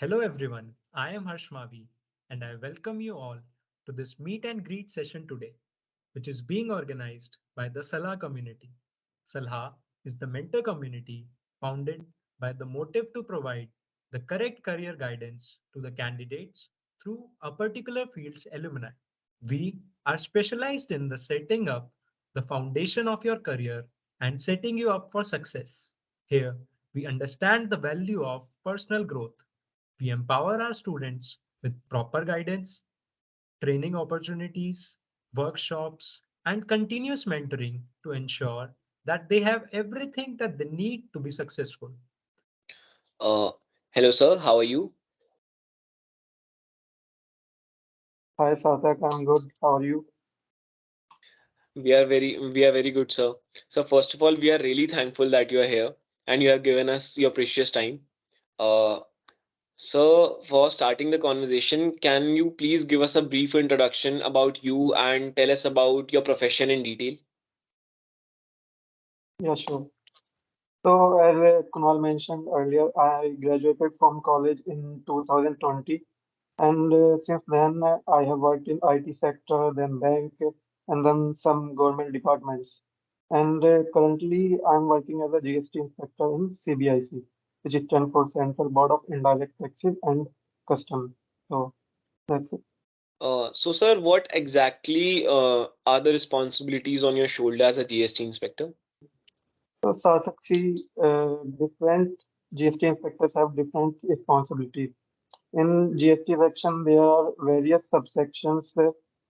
Hello everyone, I am Harsh Mavi and I welcome you all to this meet and greet session today, which is being organized by the Salah community. Salah is the mentor community founded by the motive to provide the correct career guidance to the candidates through a particular field's alumni. We are specialized in the setting up the foundation of your career and setting you up for success. Here, we understand the value of personal growth. We empower our students with proper guidance, training opportunities, workshops, and continuous mentoring to ensure that they have everything that they need to be successful. Uh, Hello, sir. How are you? Hi Sarthak, I'm good. How are you? We are very good, sir. So first of all, we are really thankful that you are here and you have given us your precious time. Uh, so for starting the conversation, can you please give us a brief introduction about you and tell us about your profession in detail? Yeah, sure. So, as Kunal mentioned earlier, I graduated from college in 2020, and since then I have worked in IT sector, then bank, and then some government departments. And currently, I'm working as a GST inspector in CBIC, which is stand for Central Board of Indirect Taxes and Customs. So that's it. So sir, what exactly are the responsibilities on your shoulder as a GST inspector? So, Sarthak, see, different GST inspectors have different responsibilities. In GST section, there are various subsections.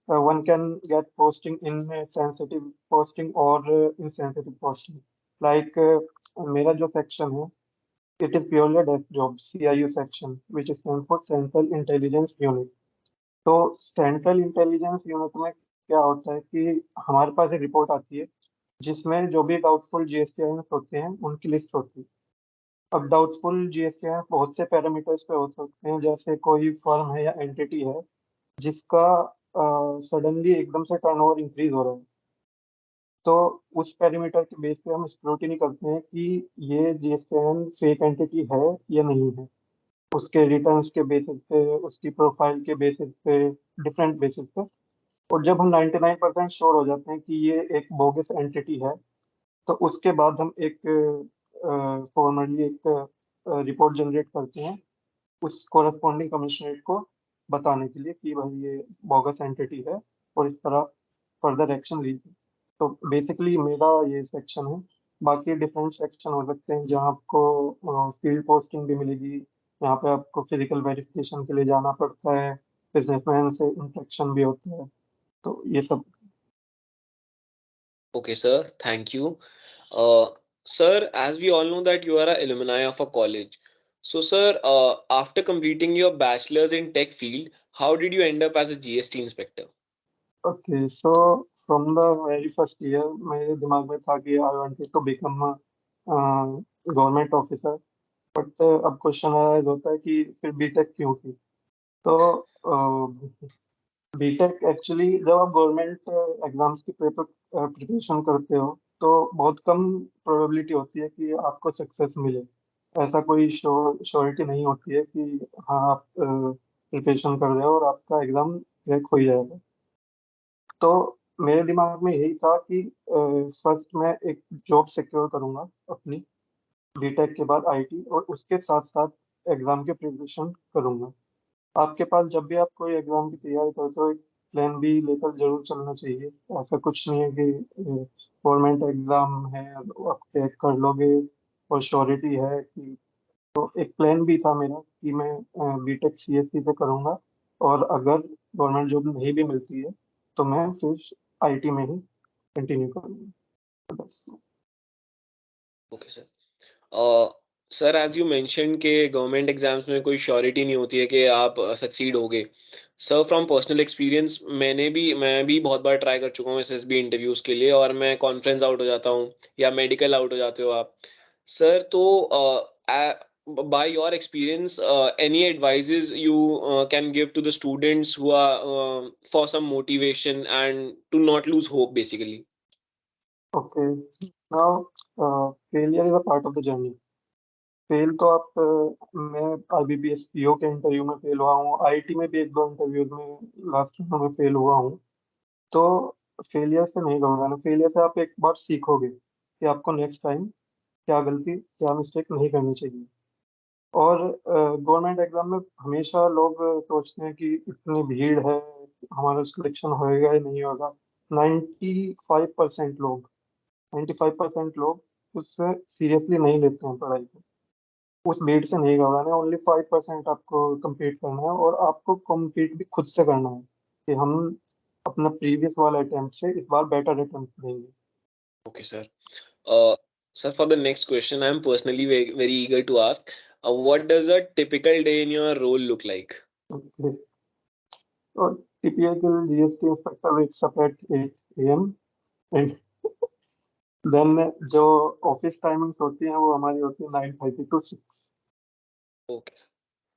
One can get posting in sensitive posting or insensitive posting. Like मेरा जो section है, it is purely desk job, CIU section, which is stand for Central Intelligence Unit. तो central intelligence unit में क्या होता है कि हमारे पास एक रिपोर्ट आती है जिसमें जो भी डाउटफुल जीएसटी होते हैं उनकी लिस्ट होती है। अब डाउटफुल जीएसटी बहुत से पैरामीटर्स पे हो सकते हैं, जैसे कोई फर्म है या एंटिटी है जिसका सडनली एकदम से टर्नओवर इंक्रीज हो रहा है, तो उस पैरामीटर के बेस पे हम स्क्रूटिनी करते हैं कि ये जीएसटीएन फेक एंटिटी है या नहीं है। उसके रिटर्न्स के बेसिस पे, उसकी प्रोफाइल के बेसिस पे, डिफरेंट बेसिस पे। और जब हम 99% श्योर हो जाते हैं कि ये एक बोगस एंटिटी है, तो उसके बाद हम एक फॉर्मली एक रिपोर्ट जनरेट करते हैं उस कोरस्पॉन्डिंग कमिश्नरेट को बताने के लिए कि भाई ये बोगस एंटिटी है और इस तरह फर्दर एक्शन लीजिए। तो बेसिकली मेरा ये सेक्शन है। बाकी डिफरेंट सेक्शन हो सकते हैं जहाँ आपको फील्ड पोस्टिंग भी मिलेगी, यहाँ पे आपको फिजिकल वेरिफिकेशन के लिए जाना पड़ता है, बिजनेसमैन से इंटरेक्शन भी होता है, तो ये सब। Okay, sir. Thank you. Sir, as we all know that you are an alumni of a college. So, sir, after completing your bachelor's in tech field, how did you end up as a GST inspector? Okay, so from the very first year मेरे दिमाग में था कि I wanted to become government officer. But अब question arise होता है कि फिर बीटेक क्यों की। तो बीटेक एक्चुअली जब आप गवर्नमेंट एग्जाम्स की पेपर प्रिपरेशन करते हो तो बहुत कम प्रोबेबिलिटी होती है कि आपको सक्सेस मिले। ऐसा कोई श्योरिटी नहीं होती है कि हाँ आप प्रिपरेशन कर रहे हो और आपका एग्जाम क्रैक हो ही जाएगा। तो मेरे दिमाग में यही था कि फर्स्ट मैं एक जॉब सिक्योर करूंगा अपनी बीटेक के बाद आईटी, और उसके साथ साथ एग्जाम की प्रिपरेशन करूंगा। आपके पास जब भी आप कोई एग्जाम की तैयारी करते हो एक प्लान बी लेकर जरूर चलना चाहिए। ऐसा कुछ नहीं है कि गवर्नमेंट एग्जाम है आप क्रैक कर लोगे और श्योरिटी है कि। तो एक प्लान भी था मेरा कि मैं बीटेक सीएससी से करूंगा, और अगर गवर्नमेंट जॉब नहीं भी मिलती है तो मैं फिर आईटी में ही कंटिन्यू करूंगा। तो बस। Okay, sir. Sir, as you mention के गवर्नमेंट एग्जाम्स में कोई श्योरिटी नहीं होती है कि आप सक्सीड होगे। सर, फ्रॉम पर्सनल एक्सपीरियंस मैं भी बहुत बार ट्राई कर चुका हूँ एसएसबी इंटरव्यूज के लिए और मैं कॉन्फ्रेंस आउट हो जाता हूँ या मेडिकल आउट हो जाते हो आप। सर, तो by your experience, any advices you can give to the students who are for some motivation and to not lose hope basically? Okay, now failure is a part of the journey. Fail तो मैं IBPS PO के interview में fail हुआ हूँ, IIT में भी 1-2 interviews में last round में फेल हुआ हूँ। तो फेलियर से नहीं घबराना, फेलियर से आप एक बार सीखोगे कि आपको नेक्स्ट टाइम क्या मिस्टेक नहीं करनी चाहिए। और गवर्नमेंट एग्जाम में हमेशा लोग सोचते हैं कि इतनी भीड़ है, हमारा सिलेक्शन होएगा या नहीं होगा। 95% लोग 95% लोग उससे सीरियसली नहीं लेते हैं पढ़ाई को। उस भीड़ से नहीं घबराना है, ओनली 5% आपको compete करना है, और आपको compete भी खुद से करना है कि हम अपना प्रीवियस वाला अटेम्प्ट से इस बार बेटर अटेम्प्ट करेंगे। Okay, sir. Sir, for the next question, I'm personally very eager to ask, what does a typical day in your role look like? Okay. और typical GST inspector wakes up at 8 AM and then जो office timings होती हैं वो हमारी होती है 9:30 to 6। Okay.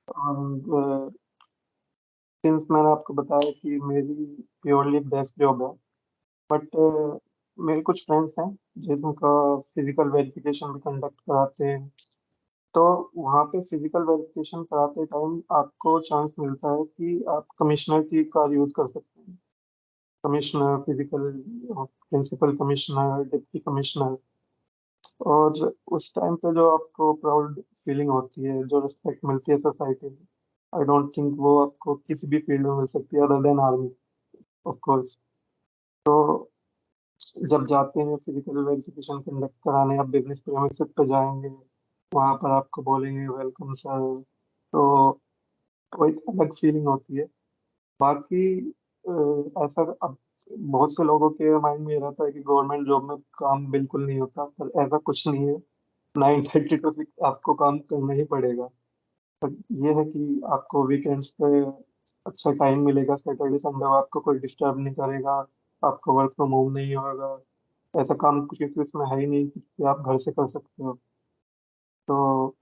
और since मैंने आपको बताया कि मेरी प्योरली एक डेस्क जॉब है, बट मेरे कुछ फ्रेंड्स हैं जिनका फिजिकल वेरिफिकेशन भी कंडक्ट कराते हैं। तो वहाँ पे फिजिकल वेरिफिकेशन कराते टाइम आपको चांस मिलता है कि आप कमिश्नर की कार यूज़ कर सकते हैं। Commissioner, physical principal commissioner, deputy commissioner. और उस टाइम पे जो आपको प्राउड फीलिंग होती है, जो रिस्पेक्ट मिलती है सोसाइटी में, आई डोंट थिंक वो आपको किसी भी फील्ड में मिल सकती है other than army, of course. तो जब जाते हैं फिजिकल वेरिफिकेशन कंडक्ट कराने, आप बिजनेस प्रेमिसेस पे जाएंगे, वहाँ पर आपको बोलेंगे वेलकम सर। तो वो एक अलग फीलिंग होती है। बाकी ऐसा अब बहुत से लोगों के माइंड में ये रहता है कि गवर्नमेंट जॉब में काम बिल्कुल नहीं होता, पर ऐसा कुछ नहीं है। 9:30 to 6 आपको काम करना ही पड़ेगा। पर ये है कि आपको वीकेंड्स पे अच्छा टाइम मिलेगा, सैटरडे संडे आपको कोई डिस्टर्ब नहीं करेगा, आपको वर्क फ्रॉम होम नहीं होगा। ऐसा काम क्योंकि उसमें है ही नहीं कि आप घर से कर सकते हो। तो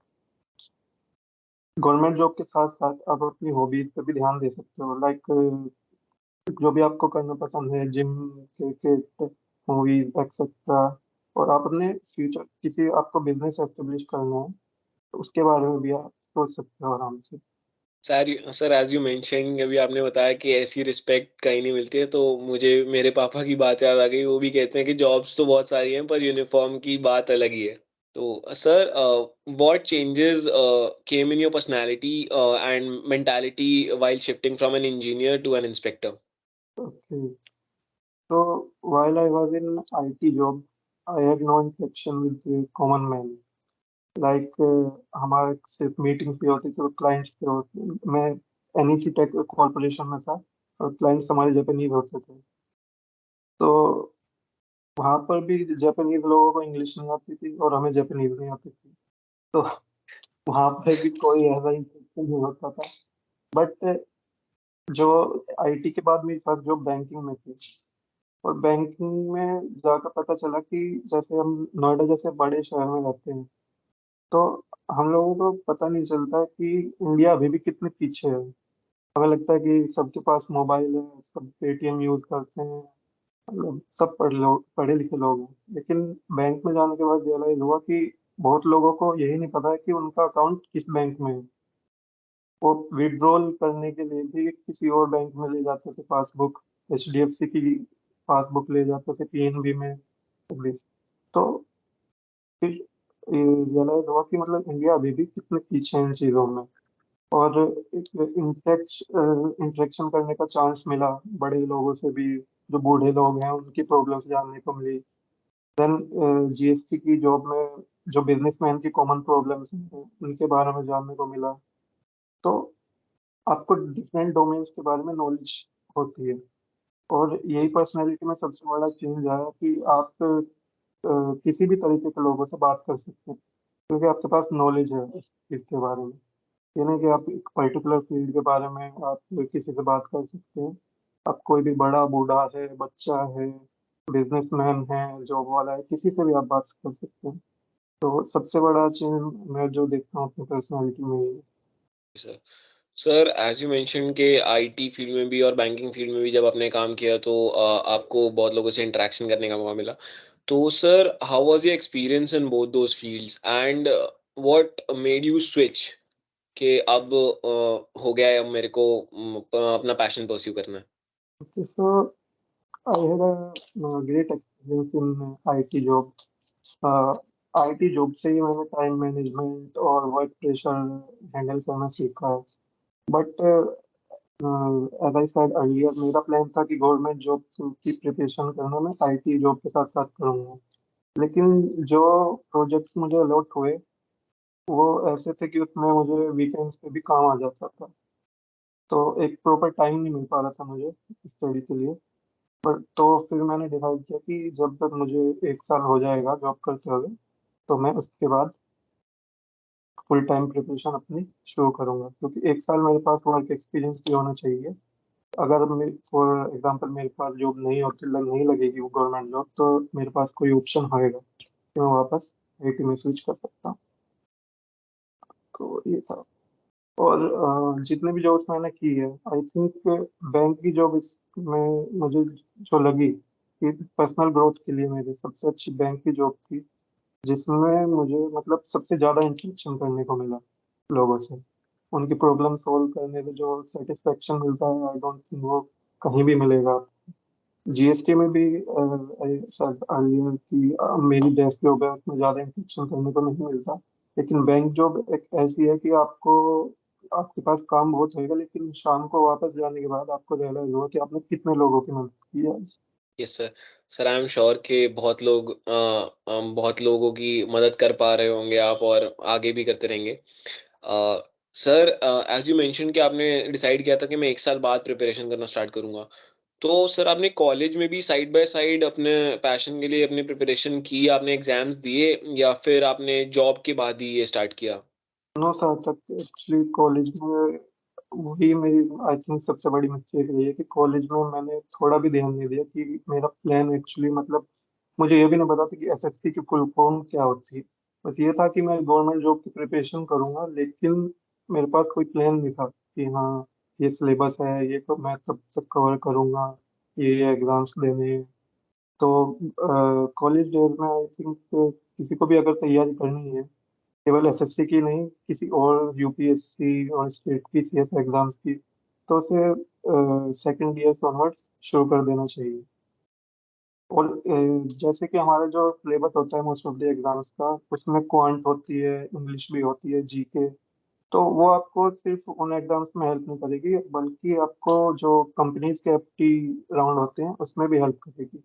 गवर्नमेंट जॉब के साथ साथ आप अपनी हॉबीज पे भी ध्यान दे सकते हो, लाइक जो भी आपको करना पसंद है, जिम, क्रिकेट, मूवीज एक्सेट्रा। और आप अपने फ्यूचर किसी आपको बिजनेस एस्टेब्लिश करना है तो उसके बारे में भी आप सोच सकते हो आराम से। सर, एज यू मेंशन, अभी आपने बताया कि ऐसी रिस्पेक्ट कहीं नहीं मिलती है, तो मुझे मेरे पापा की बात याद आ गई। वो भी कहते हैं कि जॉब्स तो बहुत सारी हैं, पर यूनिफॉर्म की बात अलग ही है। तो sir, what changes came in your personality and mentality while shifting from an engineer to an inspector? Okay, तो while I was in IT job, I had no interaction with the common man. Like हमारे सिर्फ meetings भी होती थी और clients भी होते। मैं NEC टेक कॉर्पोरेशन में था और क्लाइंट्स हमारे जापानीज होते थे। तो वहाँ पर भी जापानीज लोगों को इंग्लिश नहीं आती थी और हमें जापानीज नहीं आती थी। तो वहाँ पर भी कोई ऐसा इंटरेक्शन नहीं होता था। बट जो IT के बाद मेरी फर्स्ट जॉब बैंकिंग में थी, और बैंकिंग में जाकर पता चला कि जैसे हम नोएडा जैसे बड़े शहर में रहते हैं, तो हम लोगों को पता नहीं चलता कि इंडिया अभी भी कितने पीछे है। हमें लगता है कि सबके पास मोबाइल है, सब पेटीएम यूज करते हैं, मतलब सब पढ़े लिखे लोग हैं। लेकिन बैंक में जाने के बाद रियलाइज हुआ कि बहुत लोगों को यही नहीं पता है कि उनका अकाउंट किस बैंक में है। वो विड्रॉल करने के लिए भी किसी और बैंक में ले जाते थे पासबुक, HDFC की पासबुक ले जाते थे, PNB में भी। तो फिर रियलाइज हुआ कि मतलब इंडिया अभी भी कितने पीछे है इन चीज़ों में। और एक इंटरेक्शन करने का चांस मिला बड़े लोगों से भी, जो बूढ़े लोग हैं उनकी प्रॉब्लम्स जानने को मिली। देन GST की जॉब में जो बिजनेसमैन की कॉमन प्रॉब्लम्स हैं उनके बारे में जानने को मिला। तो आपको डिफरेंट डोमेन्स के बारे में नॉलेज होती है। और यही पर्सनैलिटी में सबसे बड़ा चेंज आया कि आप किसी भी तरीके के लोगों से बात कर सकते हैं, क्योंकि आपके पास नॉलेज है उस चीज़ के बारे में। ये नहीं कि आप एक पर्टिकुलर फील्ड के बारे में आप किसी से बात कर सकते हैं। आप कोई भी बड़ा बूढ़ा है, बच्चा है, बिजनेसमैन है, जॉब वाला है, किसी से भी आप बात कर सकते हैं। तो सबसे बड़ा चेंज मैं जो देखता हूँ अपनी पर्सनैलिटी में ये है। Sir, sir, as you mention के आईटी फील्ड में भी और बैंकिंग फील्ड में भी जब आपने काम किया, तो आपको बहुत लोगों से इंटरेक्शन करने का मौका मिला। तो sir, how was your experience in both those fields, and what made you switch कि अब हो गया है, अब मेरे को अपना पैशन परस्यू करना है? Okay, so I had a great experience in IT job. IT job से ही मैंने टाइम मैनेजमेंट और वर्क प्रेशर हैंडल करना सीखा है। But as I said earlier, मेरा प्लान था कि गवर्नमेंट जॉब की प्रिपरेशन करना मैं आईटी जॉब के साथ साथ करूँगा। लेकिन जो प्रोजेक्ट्स मुझे अलॉट हुए वो ऐसे थे कि उसमें मुझे वीकेंड्स पे भी काम आ जाता था, तो एक प्रॉपर टाइम नहीं मिल पा रहा था मुझे स्टडी के लिए। पर तो फिर मैंने डिसाइड किया कि जब तक मुझे 1 साल हो जाएगा जॉब करते हुए, तो मैं उसके बाद फुल टाइम प्रिपरेशन अपनी शुरू करूंगा, क्योंकि 1 साल मेरे पास वर्क एक्सपीरियंस भी होना चाहिए। अगर फॉर एग्जांपल मेरे पास जॉब नहीं होती, नहीं लगेगी वो गवर्नमेंट जॉब, तो मेरे पास कोई ऑप्शन होएगा कि मैं वापस आईटी में स्विच कर सकता हूँ। तो ये था। और जितने भी जॉब्स मैंने की है, आई थिंक बैंक की जॉब इसमें मुझे जो लगी कि पर्सनल ग्रोथ के लिए मेरी सबसे अच्छी बैंक की जॉब थी, जिसमें मुझे मतलब सबसे ज़्यादा इंटरेक्शन करने को मिला लोगों से। उनकी प्रॉब्लम सॉल्व करने में जो सेटिस्फेक्शन मिलता है, आई डोंट थिंक वो कहीं भी मिलेगा। जीएसटी में भी शायद अर्लियर की मेरी डेस्क जॉब है, उसमें ज़्यादा इंटरेक्शन करने को नहीं मिलता। लेकिन बैंक जॉब एक ऐसी है कि आपको, आपके पास काम बहुत होएगा, लेकिन शाम को वापस जाने के बाद आपको रियलाइज होगा कि आपने कितने लोगों की मदद की है। Yes sir. Sir I am sure कि बहुत लोग बहुत लोगों की मदद कर पा रहे होंगे आप, और आगे भी करते रहेंगे। सर एज यू मेंशन कि आपने डिसाइड किया था कि मैं 1 साल बाद प्रिपरेशन करना स्टार्ट करूंगा, तो सर आपने कॉलेज में भी साइड बाय साइड अपने पैशन के लिए अपनी प्रिपरेशन की, आपने एग्जाम्स दिए, या फिर आपने जॉब के बाद ही ये स्टार्ट किया? 9 साल तक एक्चुअली कॉलेज में, वही मेरी आई थिंक सबसे बड़ी मिस्टेक रही है कि कॉलेज में मैंने थोड़ा भी ध्यान नहीं दिया कि मेरा प्लान एक्चुअली, मतलब मुझे ये भी नहीं पता था कि एसएससी की फुल फॉर्म क्या होती है। बस ये था कि मैं गवर्नमेंट जॉब की प्रिपरेशन करूंगा, लेकिन मेरे पास कोई प्लान नहीं था कि हाँ ये सिलेबस है, ये तो मैं तब तक कवर करूंगा, ये एग्जाम्स देने हैं। तो कॉलेज डेज में आई थिंक किसी को भी अगर तैयारी करनी है, केवल एसएससी की नहीं, किसी और यूपीएससी और स्टेट की सीएस एग्जाम्स की, तो उसे सेकेंड ईयर ऑनवर्ड्स शुरू कर देना चाहिए। और जैसे कि हमारा जो सिलेबस होता है मोस्ट ऑफ द एग्जाम्स का, उसमें क्वांट होती है, इंग्लिश भी होती है, जीके, तो वो आपको सिर्फ उन एग्जाम्स में हेल्प नहीं करेगी, बल्कि आपको जो कंपनीज के एप्टी राउंड होते हैं उसमें भी हेल्प करेगी।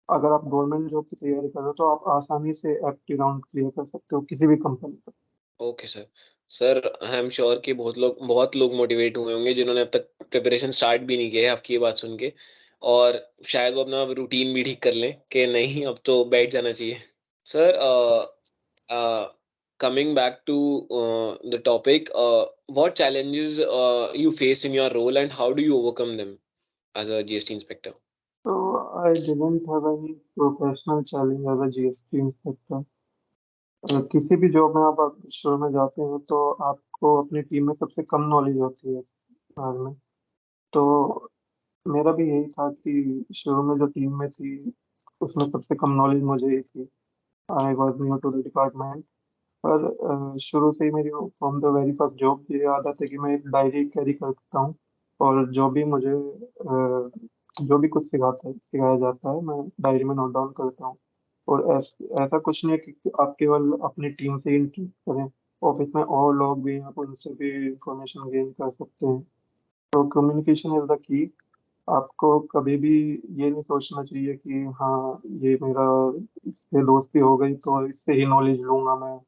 अगर आप गवर्नमेंट जॉब की तैयारी कर रहे हो, तो आप आसानी से एप्टी राउंड क्लियर कर सकते हो किसी भी कंपनी का। Okay sir. Sir I am sure कि बहुत लोग मोटिवेट हुए होंगे जिन्होंने अब तक प्रिपरेशन स्टार्ट भी नहीं किया है आपकी ये बात सुन के, और शायद वो अपना रूटीन भी ठीक कर लें कि नहीं अब तो बैठ जाना चाहिए। Sir coming back to the topic, what challenges you face in your role and how do you overcome them as a GST inspector? So I didn't have any professional challenge as a GST inspector. किसी भी job में आप शुरू में जाते हो, तो आपको अपनी टीम में सबसे कम नॉलेज होती है बारे में। तो मेरा भी यही था कि शुरू में जो टीम में थी, उसमें सबसे कम नॉलेज मुझे ही थी। I was new to the department. पर शुरू से ही मेरी from the very first job ये आदत है कि मैं एक डायरी कैरी करता हूँ, और जो भी मुझे जो भी कुछ सिखाया जाता है, मैं डायरी में नोट डाउन करता हूँ। और ऐसा कुछ नहीं है कि आप केवल अपनी टीम से ही इंटरेक्ट करें, ऑफिस में और लोग भी हैं, आप उनसे भी इंफॉर्मेशन गेन कर सकते हैं। तो कम्युनिकेशन इज द की। आपको कभी भी ये नहीं सोचना चाहिए कि हाँ ये मेरा इससे दोस्ती हो गई तो इससे ही नॉलेज लूंगा मैं,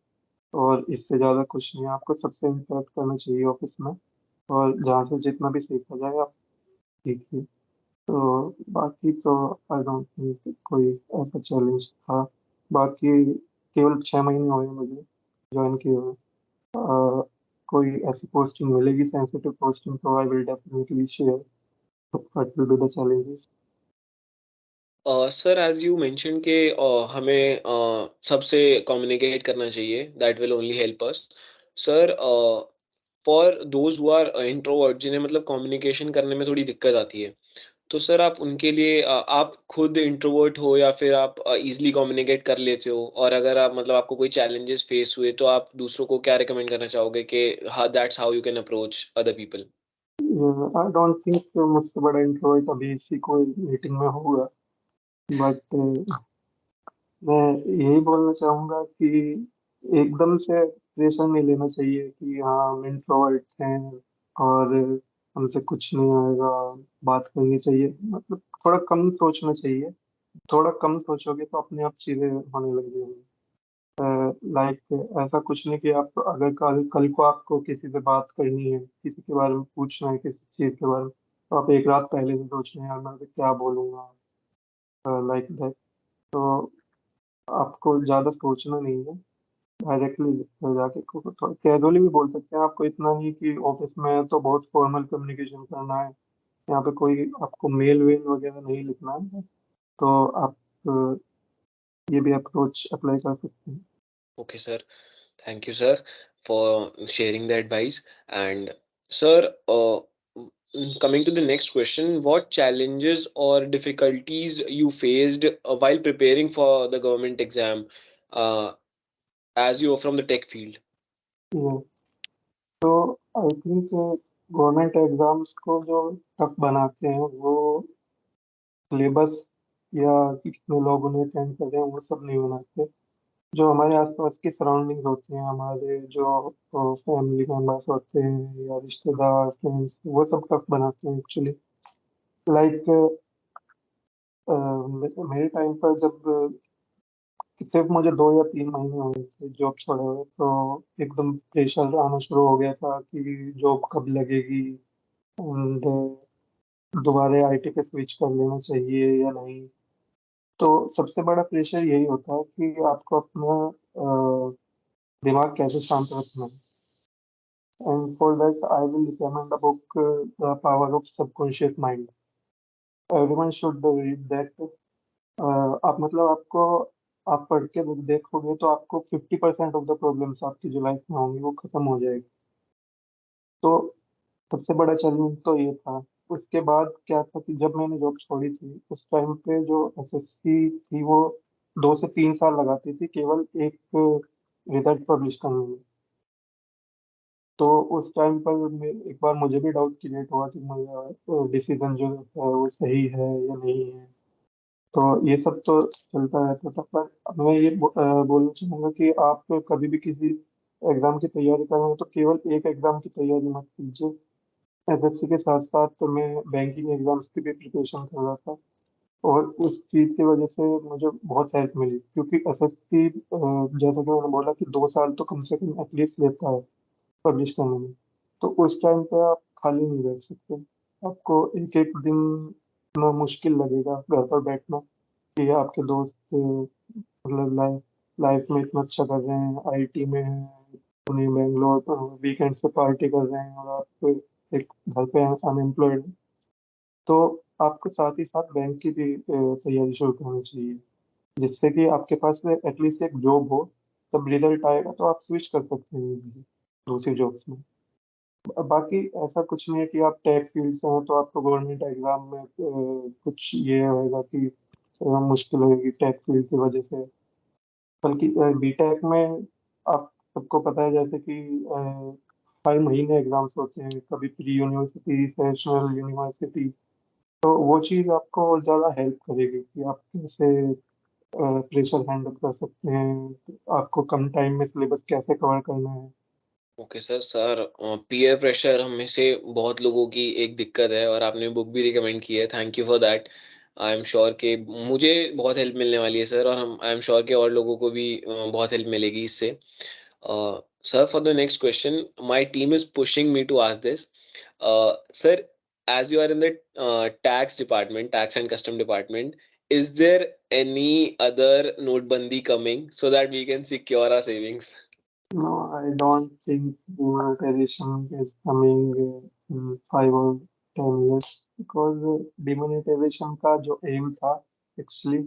और इससे ज़्यादा कुछ नहीं है। आपको सबसे इंटरेक्ट करना चाहिए ऑफिस में, और जहाँ से जितना भी सीखा जाए आप सीखिए। तो बाकी तो आई डोंट थिंक कोई ऐसा चैलेंज था। बाकी केवल 6 महीने हुए मुझे ज्वाइन किए हुए। अ, कोई ऐसी पोस्टिंग मिलेगी, सेंसिटिव पोस्टिंग, तो I will definitely share what will be the challenges. Sir as you mention के हमें सबसे कम्युनिकेट करना चाहिए, that will only help us. Sir for those who are introvert, जिन्हें मतलब कम्युनिकेशन करने में थोड़ी दिक्कत आती है, तो सर आप उनके लिए आप खुद इंट्रोवर्ट हो या फिर आप इजीली कम्युनिकेट कर लेते हो? और अगर आप मतलब आपको कोई चैलेंजेस फेस हुए तो आप दूसरों को क्या रिकमेंड करना चाहोगे कि that's how you can approach other people? I don't think मुझसे बड़ा इंट्रोवर्ट अभी इसी कोई मीटिंग में होगा, बट मैं यही बोलना चाहूँगा कि एकदम से प्रेशर नहीं लेना चाहिए कि हाँ हम इंट्रोवर्ट हैं और हमसे कुछ नहीं आएगा। बात करनी चाहिए, मतलब थोड़ा कम सोचना चाहिए। थोड़ा कम सोचोगे तो अपने आप चीज़ें होने लग जाएंगी। लाइक ऐसा कुछ नहीं कि आप अगर कल कल को आपको किसी से बात करनी है, किसी के बारे में पूछना है, किसी चीज़ के बारे में, तो आप एक रात पहले से सोच रहे हैं यार मैं अभी क्या बोलूँगा, लाइक दैट। तो आपको ज़्यादा सोचना नहीं है, डायरेक्टली जाके कैजुअली भी बोल सकते हैं। आपको इतना नहीं कि ऑफिस में है तो बहुत फॉर्मल कम्युनिकेशन करना है, यहाँ पे कोई आपको मेल वेल वगैरह नहीं लिखना है, तो आप ये भी अप्रोच अप्लाई कर सकते हैं। Okay, sir. Thank you, sir, for sharing the advice. And, sir, coming to the next question, what challenges or difficulties you faced while preparing for the government exam, uh, as you are from the tech field? ये तो I think government exams को जो tough बनाते हैं वो syllabus या कि कितने लोग उन्हें अटेंड कर रहे हैं वो सब नहीं बनाते। जो हमारे आसपास की सराउंडिंग होती हैं, हमारे जो फैमिली मेम्बर्स होते हैं या रिश्तेदार फ्रेंड्स, वो सब टफ बनाते हैं एक्चुअली। लाइक मेरे टाइम पर जब सिर्फ मुझे 2 या 3 महीने हुए थे जॉब छोड़े हुए, तो एकदम प्रेशर आना शुरू हो गया था कि जॉब कब लगेगी एंड दोबारा आईटी पे स्विच कर लेना चाहिए या नहीं। तो सबसे बड़ा प्रेशर यही होता है कि आपको अपना दिमाग कैसे शांत रखना है। And for that I will recommend a book, the power of subconscious mind. Everyone should read that. आप मतलब आपको आप पढ़ के बुक देखोगे तो आपको 50% ऑफ द प्रॉब्लम्स आपकी जो लाइफ में होंगी वो खत्म हो जाएगी। तो सबसे बड़ा चैलेंज तो ये था। उसके बाद क्या था कि जब मैंने जॉब छोड़ी थी उस टाइम पे जो एसएससी थी वो 2 से 3 साल लगाती थी केवल एक रिजल्ट पब्लिश करने में। तो उस टाइम पर एक बार मुझे भी डाउट क्रिएट हुआ कि मेरा डिसीजन जो है वो सही है या नहीं है। तो ये सब तो चलता रहता था, पर अब मैं ये बोलना चाहूँगा कि आप कभी भी किसी एग्जाम की तैयारी कर रहे हो तो केवल एक एग्जाम की तैयारी मत कीजिए। एसएससी के साथ साथ तो मैं बैंकिंग एग्जाम्स की भी प्रिपरेशन कर रहा था, और उस चीज़ की वजह से मुझे बहुत हेल्प मिली, क्योंकि एसएससी जैसा कि मैंने बोला कि 2 साल तो कम से कम एटलीस्ट लेता है पब्लिश करने में। तो उस टाइम पे आप खाली नहीं बैठ सकते। आपको एक एक दिन इतना मुश्किल लगेगा घर पर बैठना कि आपके दोस्त मतलब लाइफ में इतना अच्छा कर रहे हैं, आईटी में हैं, पुणे बेंगलोर पर वीकेंड्स पे पार्टी कर रहे हैं, और आप एक घर पे अनएम्प्लॉयड। तो आपको साथ ही साथ बैंक की भी तैयारी शुरू करनी चाहिए, जिससे कि आपके पास एटलीस्ट एक जॉब हो। तब रिजल्ट आएगा तो आप स्विच कर सकते हैं दूसरी जॉब्स में। बाकी ऐसा कुछ नहीं है कि आप टेक फील्ड से हैं तो आपको गवर्नमेंट एग्जाम में कुछ ये होएगा कि मुश्किल होगी टेक फील्ड की वजह से। बल्कि बीटेक में आप सबको पता है जैसे कि हर महीने एग्जाम्स होते हैं, कभी प्री यूनिवर्सिटी, सेशनल यूनिवर्सिटी। तो वो चीज़ आपको और ज़्यादा हेल्प करेगी कि आप कैसे प्रेशर हैंडल कर सकते हैं, आपको कम टाइम में सिलेबस कैसे कवर करना है। Okay sir. Sir, peer pressure हम में से बहुत लोगों की एक दिक्कत है और आपने बुक भी रिकमेंड की है, thank you for that. I am sure कि मुझे बहुत हेल्प मिलने वाली है सर, और हम आई एम श्योर कि और लोगों को भी बहुत हेल्प मिलेगी इससे। Sir, for the next question, my team is pushing me to ask this. Sir, as you are in the tax department, tax and custom department, is there any other notebandi coming so that we can secure our savings? No, I don't think demonetization is coming in 5 or 10 years, because demonetization का जो M था actually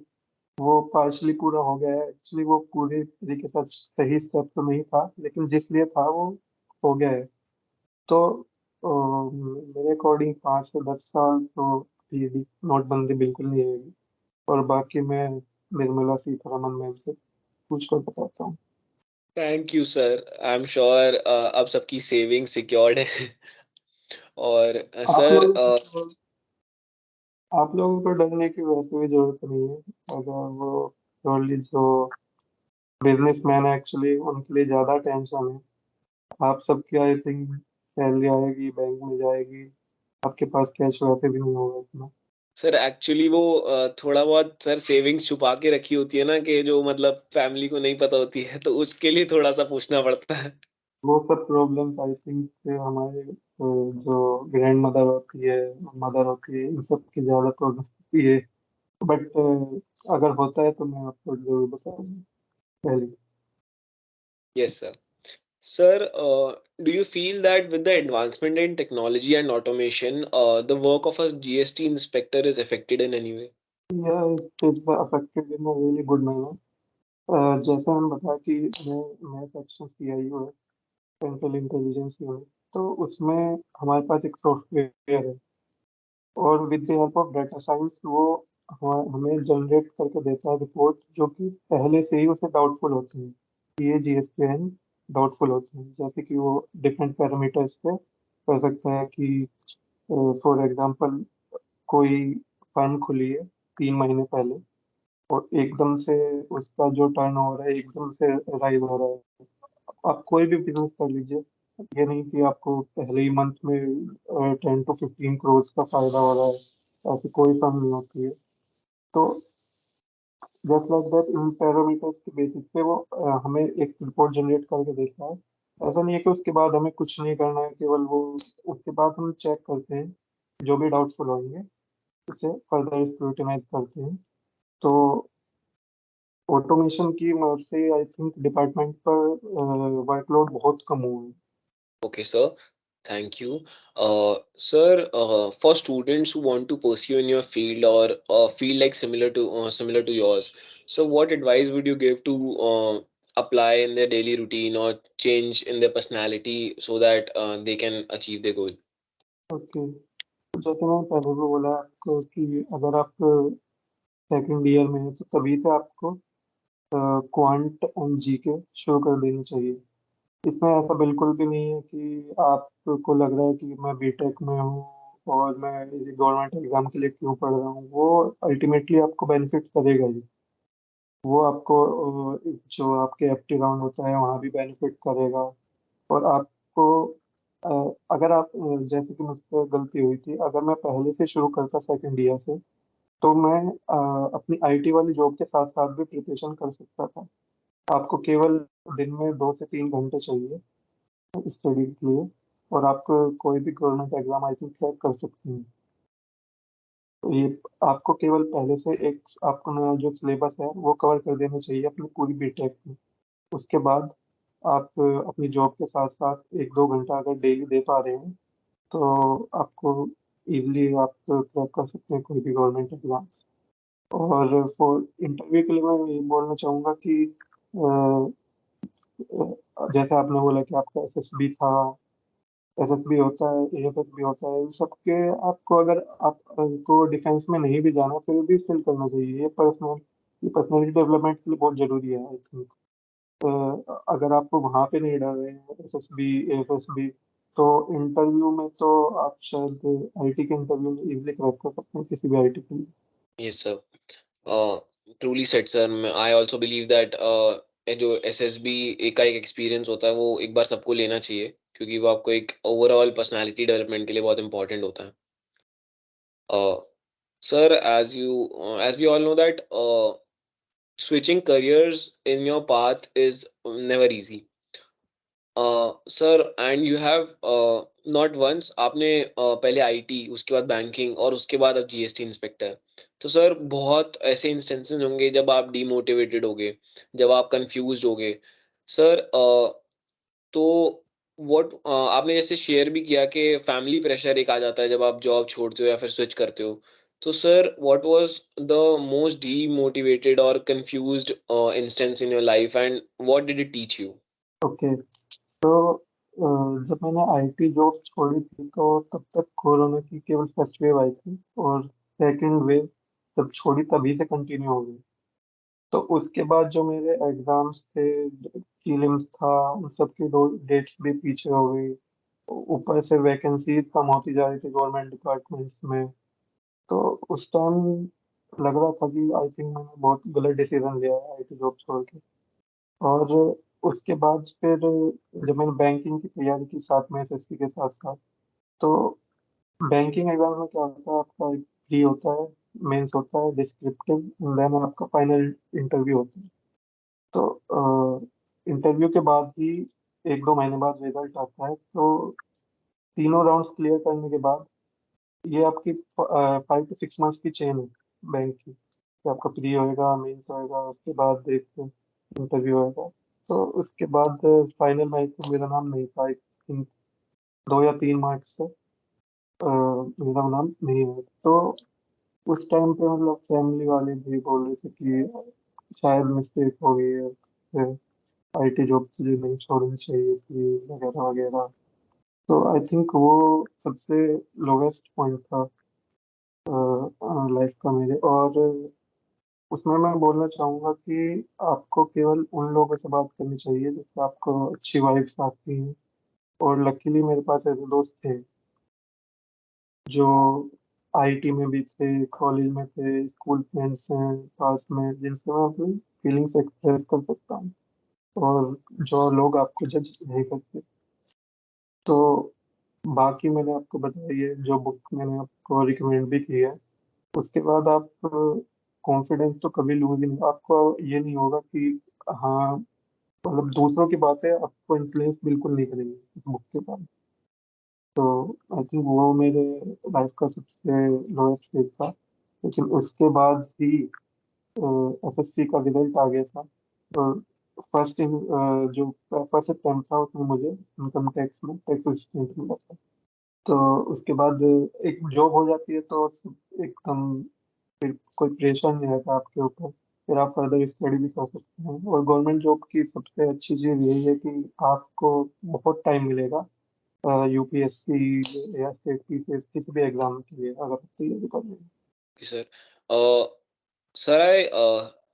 वो partially पूरा हो गया है। Actually वो पूरी तरीके से सही स्टेप तो नहीं था, लेकिन जिस लिए था वो हो गया है। तो मेरे अकॉर्डिंग 5 से 10 साल तो ईडी नोटबंदी बिल्कुल नहीं आएगी। और बाकी मैं निर्मला सीतारमन मैम से पूछ कर बताता हूँ। Thank you sir, I am sure अब सबकी सेविंग सिक्योर्ड है। और आप सर लोगों को आप लोगों को डरने की वैसे भी जरूरत नहीं है। अगर वो प्योरली जो बिजनेसमैन है एक्चुअली उनके लिए ज्यादा टेंशन है। आप सबकी आई थिंक सैलरी आएगी, बैंक में जाएगी, आपके पास कैश वैसे भी नहीं होगा इतना। सर एक्चुअली वो थोड़ा बहुत सर सेविंग्स छुपा के रखी होती है ना, कि जो मतलब फैमिली को नहीं पता होती है, तो उसके लिए थोड़ा सा पूछना पड़ता है। वो सब प्रॉब्लम्स आई थिंक हमारे जो ग्रैंड मदर होती है, मदर होती है, इन सब की ज्यादा प्रॉब्लम होती है। बट अगर होता है तो मैं आपको जरूर बताऊंगा पहले। Yes, sir. Sir, do you feel that with the advancement in technology and automation, the work of a GST inspector is affected in any way? या it's affected in a really good manner. जैसे मैंने बताया कि मैं section CIO है, central intelligence unit. तो उसमें हमारे पास एक सॉफ्टवेयर है, और with the help of data science वो हमें जनरेट करके देता है रिपोर्ट, जो कि पहले से ही उसे डाउटफुल होती है कि ये GSTN डाउटफुल होते हैं। जैसे कि वो डिफरेंट पैरामीटर्स पे कर सकता है कि फॉर एग्जांपल कोई फंड खुली है 3 महीने पहले, और एकदम से उसका जो टर्नओवर है एकदम से राइज हो रहा है। आप कोई भी बिजनेस कर लीजिए, ये नहीं कि आपको पहले ही मंथ में 10 to 15 करोड़ का फायदा हो रहा है, ऐसी कोई फर्म नहीं होती है। तो just like that in parameters के बेसिस पे वो हमें एक रिपोर्ट जनरेट करके देता है। ऐसा नहीं है कि उसके बाद हमें कुछ नहीं करना है, केवल वो उसके बाद हम चेक करते हैं जो भी डाउटफुल होंगे, उसे फर्दर स्क्रूटिनाइज करते हैं। तो ऑटोमेशन की मदद से आई थिंक डिपार्टमेंट पर वर्कलोड बहुत कम हुआ है। Okay, sir. Thank you. Sir, for students who want to pursue in your field or feel like similar to yours, so what advice would you give to apply in their daily routine or change in their personality so that they can achieve their goal? Okay, तो जैसे मैंने पहले भी बोला आपको कि अगर आप सेकंड ईयर में हैं तो तभी से आपको क्वांट एंड जीके शुरू कर देनी चाहिए। इसमें ऐसा बिल्कुल भी नहीं है कि आपको लग रहा है कि मैं बीटेक में हूँ और मैं गवर्नमेंट एग्जाम के लिए क्यों पढ़ रहा हूँ। वो अल्टीमेटली आपको बेनिफिट करेगा ही। वो आपको जो आपके एप्टी राउंड होता है वहाँ भी बेनिफिट करेगा। और आपको अगर आप जैसे कि मुझसे गलती हुई थी, अगर मैं पहले से शुरू करता सेकंड ईयर से, तो मैं अपनी आईटी वाली जॉब के साथ साथ भी प्रिपरेशन कर सकता था। आपको केवल दिन में 2 से 3 घंटे चाहिए स्टडी के लिए, और आप कोई भी government exam I think crack कर सकते हैं। तो ये आपको केवल पहले से एक आपको नया जो सिलेबस है वो कवर कर देना चाहिए अपनी पूरी बीटेक में। उसके बाद आप अपनी जॉब के साथ साथ 1-2 घंटा अगर डेली दे पा रहे हैं, तो आपको इजीली आप क्रैक कर सकते हैं कोई भी गवर्नमेंट एग्जाम। और फॉर इंटरव्यू के लिए मैं ये बोलना चाहूँगा कि जैसे आपने बोला कि आपका SSB था, SSB होता है, AFS भी होता है, इन सबके आपको अगर आपको डिफेंस में नहीं भी जाना फिर भी फिल करना चाहिए। ये पर्सनैलिटी डेवलपमेंट के लिए बहुत जरूरी है आई थिंक। अगर आप वहाँ पे नहीं डर रहे हैं SSB AFSB, तो इंटरव्यू में तो आप शायद आईटी के इंटरव्यू में इजीली क्रैक कर सकते हैं किसी भी आईटी के लिए। Yes, sir. Uh, Truly said, sir. I also believe that ये जो SSB का एक एक्सपीरियंस होता है वो एक बार सबको लेना चाहिए, क्योंकि वो आपको एक ओवरऑल पर्सनालिटी डेवलपमेंट के लिए बहुत इंपॉर्टेंट होता है। Sir, as we all know that switching careers in your path is never easy. Sir, and you have not once आपने पहले आईटी, उसके बाद बैंकिंग और उसके बाद अब जीएसटी इंस्पेक्टर। तो सर बहुत ऐसे इंस्टेंसेस होंगे जब आप डीमोटिवेटेड होगे, जब आप कंफ्यूज होगे। सर तो आपने जैसे शेयर भी किया कि फैमिली प्रेशर एक आ जाता है जब आप जॉब छोड़ते हो या फिर स्विच करते हो। तो sir what was the most demotivated और confused instance in your life and what did it teach you? Okay, तो जब मैंने आईटी जॉब छोड़ी थी तो तब तक कोरोना की केवल फर्स्ट वेव आई थी, और सेकेंड वेव जब छोड़ी तभी से कंटिन्यू हो गई। तो उसके बाद जो मेरे एग्जाम्स थे, प्रीलिम्स था, उन सब की डेट्स भी पीछे हो गई। ऊपर से वैकेंसी कम होती जा रही थी गवर्नमेंट डिपार्टमेंट्स में। तो उस टाइम लग रहा था कि आई थिंक मैंने बहुत गलत डिसीजन लिया है आईटी जॉब छोड़ के। और उसके बाद फिर जब मैंने बैंकिंग की तैयारी की साथ में एसएससी के साथ साथ, तो बैंकिंग एग्जाम में क्या होता है, आपका एक प्री होता है, मेंस होता है, डिस्क्रिप्टिव, देन आपका फाइनल इंटरव्यू होता है। तो इंटरव्यू के बाद ही 1-2 महीने बाद रिजल्ट आता है। तो तीनों राउंड्स क्लियर करने के बाद ये आपकी 5 to 6 मंथ्स की चेन है बैंक की, कि आपका प्री होएगा, मेंस होएगा, उसके बाद एक इंटरव्यू होएगा। तो उसके बाद फाइनल में तो मेरा नाम नहीं था, आई थिंक 2 या 3 मार्क्स से मेरा नाम नहीं है। तो उस टाइम पे मतलब फैमिली वाले भी बोल रहे थे कि शायद मिस्टेक हो गई है, आईटी जॉब तुझे नहीं छोड़नी चाहिए थी, वगैरह वगैरह। तो आई थिंक वो सबसे लोवेस्ट पॉइंट था लाइफ का मेरे। और उसमें मैं बोलना चाहूँगा कि आपको केवल उन लोगों से बात करनी चाहिए जिससे आपको अच्छी वाइब्स आती हैं। और लकीली मेरे पास ऐसे दोस्त थे जो आईटी में भी थे, कॉलेज में थे, स्कूल फ्रेंड्स हैं पास में, जिनसे मैं अपनी फीलिंग्स एक्सप्रेस कर सकता हूँ, और जो लोग आपको जज नहीं करते। तो बाकी मैंने आपको बताई है जो बुक मैंने आपको रिकमेंड भी की है। उसके बाद आप कॉन्फिडेंस तो कभी लूज ही नहीं, आपको ये नहीं होगा कि हाँ, मतलब दूसरों की बातें आपको इन्फ्लुएंस बिल्कुल नहीं करेंगी इस बुक के बाद। तो आई थिंक वो मेरे लाइफ का सबसे लोएस्ट फेज था। लेकिन उसके बाद ही एसएससी का रिजल्ट आ गया था। और जो फर्स्ट अटेम्प्ट था उसमें मुझे इनकम टैक्स में टैक्स असिस्टेंट मिला था। तो उसके बाद एक जॉब हो जाती है तो एकदम फिर कोई प्रेशर नहीं रहता आपके ऊपर। फिर आप फर्दर स्टडी भी कर सकते हैं। और गवर्नमेंट जॉब की सबसे अच्छी चीज़ यही है कि आपको बहुत टाइम मिलेगा यूपीएससी या स्टेट पीसीएस किसी भी एग्जाम के लिए अगर आप तैयारी कर रहे हैं। Sir. Sir, I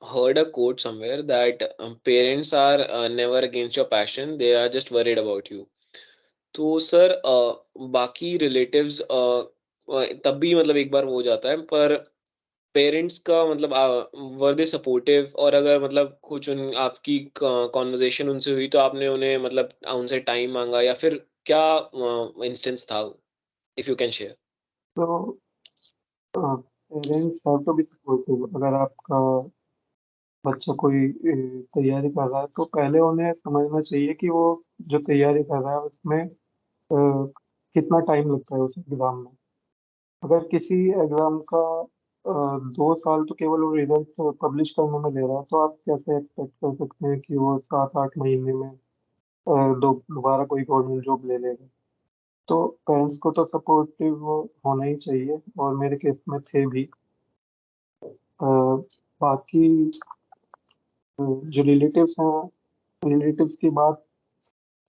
heard a quote somewhere that parents are never against your passion, they are just worried about you. तो सर बाकी रिलेटिव्स तब भी मतलब एक बार हो जाता है, पर पेरेंट्स का मतलब वर दे सपोर्टिव, और अगर मतलब कुछ उन आपकी कॉन्वर्जेशन उनसे हुई तो आपने उन्हें मतलब उनसे टाइम मांगा, या फिर क्या इंस्टेंस था, इफ यू कैन शेयर? तो parents have to be supportive. अगर आपका बच्चा कोई तैयारी कर रहा है तो पहले उन्हें समझना चाहिए कि वो जो तैयारी कर रहा है उसमें कितना टाइम लगता है उस एग्जाम में। अगर किसी एग्जाम का 2 साल तो केवल वो रिजल्ट पब्लिश करने में ले रहा है, तो आप कैसे एक्सपेक्ट कर सकते हैं कि वो 7-8 महीने में दोबारा कोई गवर्नमेंट जॉब ले लेगा। तो पेरेंट्स को तो सपोर्टिव होना ही चाहिए, और मेरे केस में थे भी। अ, बाकी जो रिलेटिव्स हैं, रिलेटिव्स की बात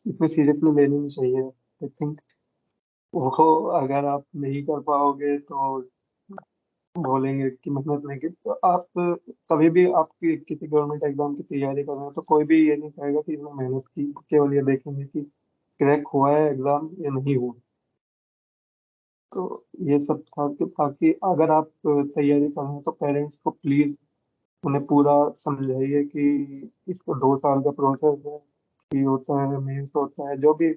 इतनी सीरियसली लेनी नहीं चाहिए। आई थिंक वो अगर आप नहीं कर पाओगे तो बोलेंगे कि मेहनत नहीं की। तो आप कभी भी आपकी किसी गवर्नमेंट एग्जाम की तैयारी कर रहे हो तो कोई भी ये नहीं कहेगा कि इसने मेहनत की, केवल ये देखेंगे कि क्रैक हुआ है एग्जाम या नहीं हुआ। तो ये सब था कि बाकी अगर आप तैयारी कर रहे हैं तो पेरेंट्स को प्लीज उन्हें पूरा समझाइए कि इसको 2 साल का प्रोसेस है, कि होता है, मेंस होता है, जो भी